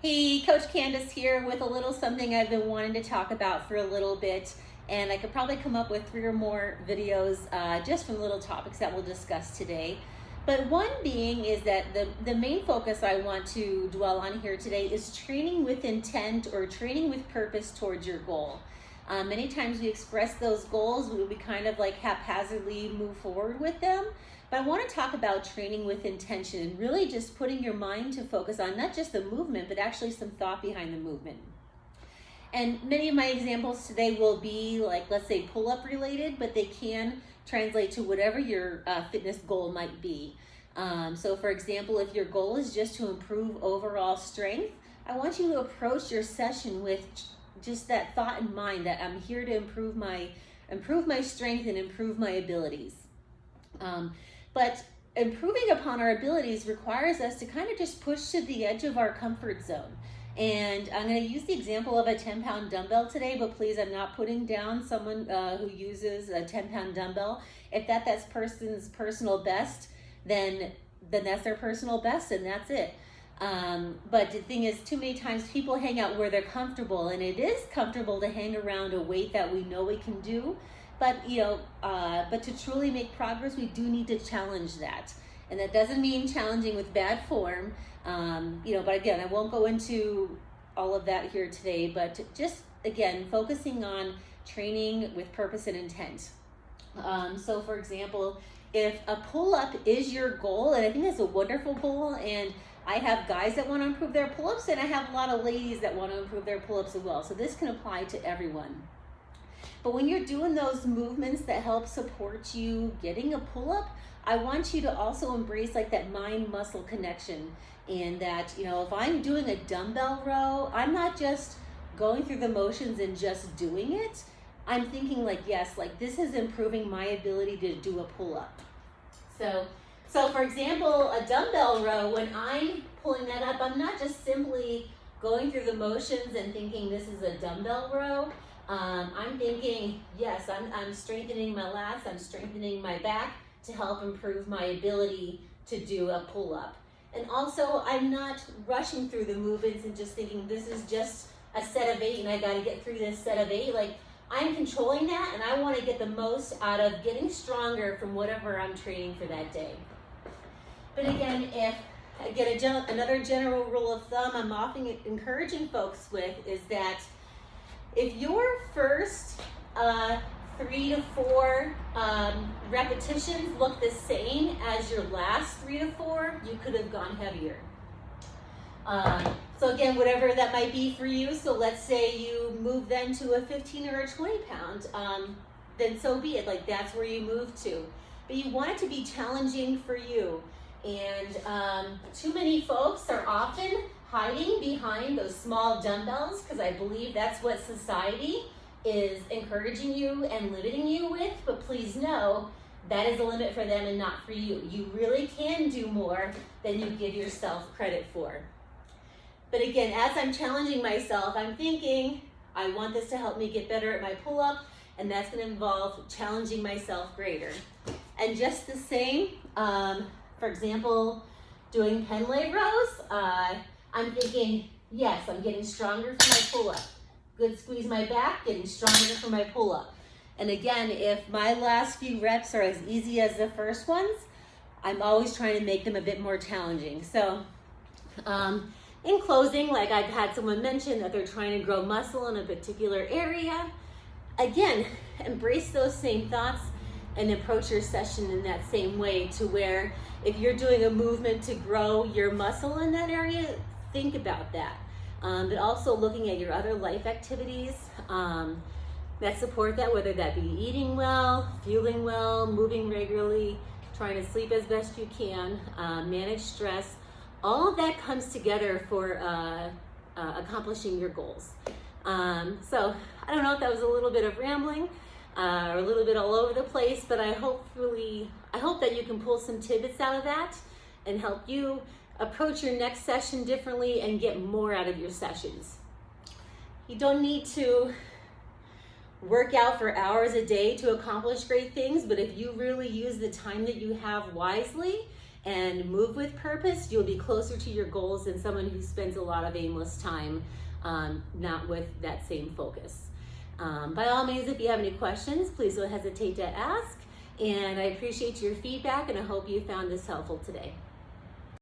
Hey, Coach Candace here with a little something I've been wanting to talk about for a little bit, and I could probably come up with 3 or more videos just from little topics that we'll discuss today. But one being is that the main focus I want to dwell on here today is training with intent or training with purpose towards your goal. Many times we express those goals, we kind of like haphazardly move forward with them. But I want to talk about training with intention and really just putting your mind to focus on not just the movement, but actually some thought behind the movement. And many of my examples today will be like, let's say pull-up related, but they can translate to whatever your fitness goal might be. So for example, if your goal is just to improve overall strength, I want you to approach your session with just that thought in mind that I'm here to improve my strength and improve my abilities. But improving upon our abilities requires us to kind of just push to the edge of our comfort zone. And I'm going to use the example of a 10-pound dumbbell today, but please, I'm not putting down someone who uses a 10-pound dumbbell. If that's person's personal best, then that's their personal best, and that's it. But the thing is, too many times people hang out where they're comfortable, and it is comfortable to hang around a weight that we know we can do. But but to truly make progress, we do need to challenge that, and that doesn't mean challenging with bad form. But again, I won't go into all of that here today. But just again, focusing on training with purpose and intent. So, for example, if a pull-up is your goal, and I think that's a wonderful goal, and I have guys that want to improve their pull-ups, and I have a lot of ladies that want to improve their pull-ups as well. So this can apply to everyone. But when you're doing those movements that help support you getting a pull-up, I want you to also embrace like that mind-muscle connection. And that, if I'm doing a dumbbell row, I'm not just going through the motions and just doing it. I'm thinking like, yes, like this is improving my ability to do a pull-up. So for example, a dumbbell row, when I'm pulling that up, I'm not just simply going through the motions and thinking this is a dumbbell row. I'm thinking, yes, I'm strengthening my lats, I'm strengthening my back to help improve my ability to do a pull-up. And also, I'm not rushing through the movements and just thinking this is just a set of 8 and I gotta get through this set of 8. Like, I'm controlling that, and I wanna get the most out of getting stronger from whatever I'm training for that day. But again, another general rule of thumb I'm often encouraging folks with is that if your first 3 to 4 repetitions look the same as your last 3 to 4, you could have gone heavier. So again, whatever that might be for you, so let's say you move then to a 15 or a 20 pound, then so be it, like that's where you move to. But you want it to be challenging for you. And too many folks are often hiding behind those small dumbbells because I believe that's what society is encouraging you and limiting you with, but please know that is a limit for them and not for you. You really can do more than you give yourself credit for. But again, as I'm challenging myself, I'm thinking, I want this to help me get better at my pull-up, and that's going to involve challenging myself greater. And just the same, for example, doing pen leg rows, I'm thinking, yes, I'm getting stronger for my pull-up. Good squeeze my back, getting stronger for my pull-up. And again, if my last few reps are as easy as the first ones, I'm always trying to make them a bit more challenging. So in closing, like I've had someone mention that they're trying to grow muscle in a particular area. Again, embrace those same thoughts and approach your session in that same way, to where if you're doing a movement to grow your muscle in that area, think about that. But also looking at your other life activities that support that, whether that be eating well, fueling well, moving regularly, trying to sleep as best you can, manage stress. All of that comes together for accomplishing your goals. So I don't know if that was a little bit of rambling or a little bit all over the place, but I hope that you can pull some tidbits out of that and help you approach your next session differently and get more out of your sessions. You don't need to work out for hours a day to accomplish great things, but if you really use the time that you have wisely and move with purpose, you'll be closer to your goals than someone who spends a lot of aimless time not with that same focus. By all means, if you have any questions, please don't hesitate to ask. And I appreciate your feedback, and I hope you found this helpful today.